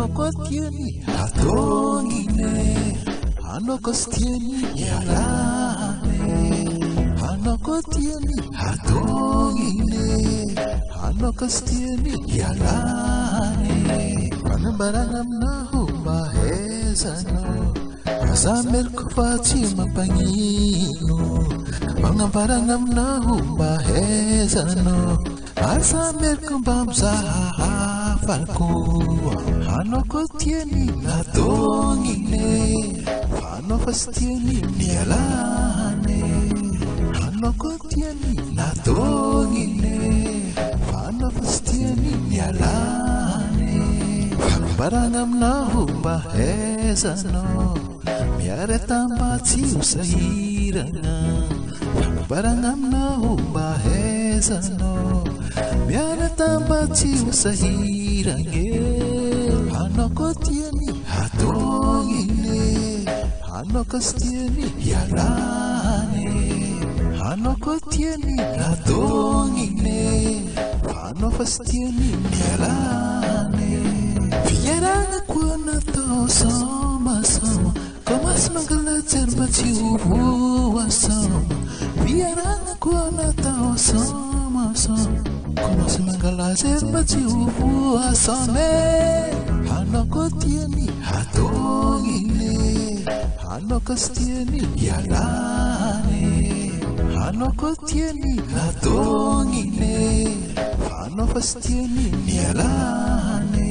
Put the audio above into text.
Hanokotieni hatongine, hanokostieni yalane. Hanokotieni hatongine, hanokostieni yalane. Panambarangam na humbahezano, kasamel kupachi mapangino. Panambarangam na humbahezano, kasamel kumbamsa falko. Hanokotieni hatongine, hanokostieni yalane. Hanokotieni hatongine, hanokostieni yalane. Barangam na humbahezano, miare tambachi usahirana. Barangam na humbahezano, miare tambachi usahirana. Hanokotieni hatongine, hanokostieni yalane. Hanokotieni hatongine, hanokostieni yalane. Vieranga kuona to soma soma, komas mangala cerbachi uwa soma. Vieranga kuona to soma soma, komas mangala cerbachi uwa soma. Hanokotieni hatongine, hanokostieni yalane. Hanokotieni hatongine, hanokostieni yalane.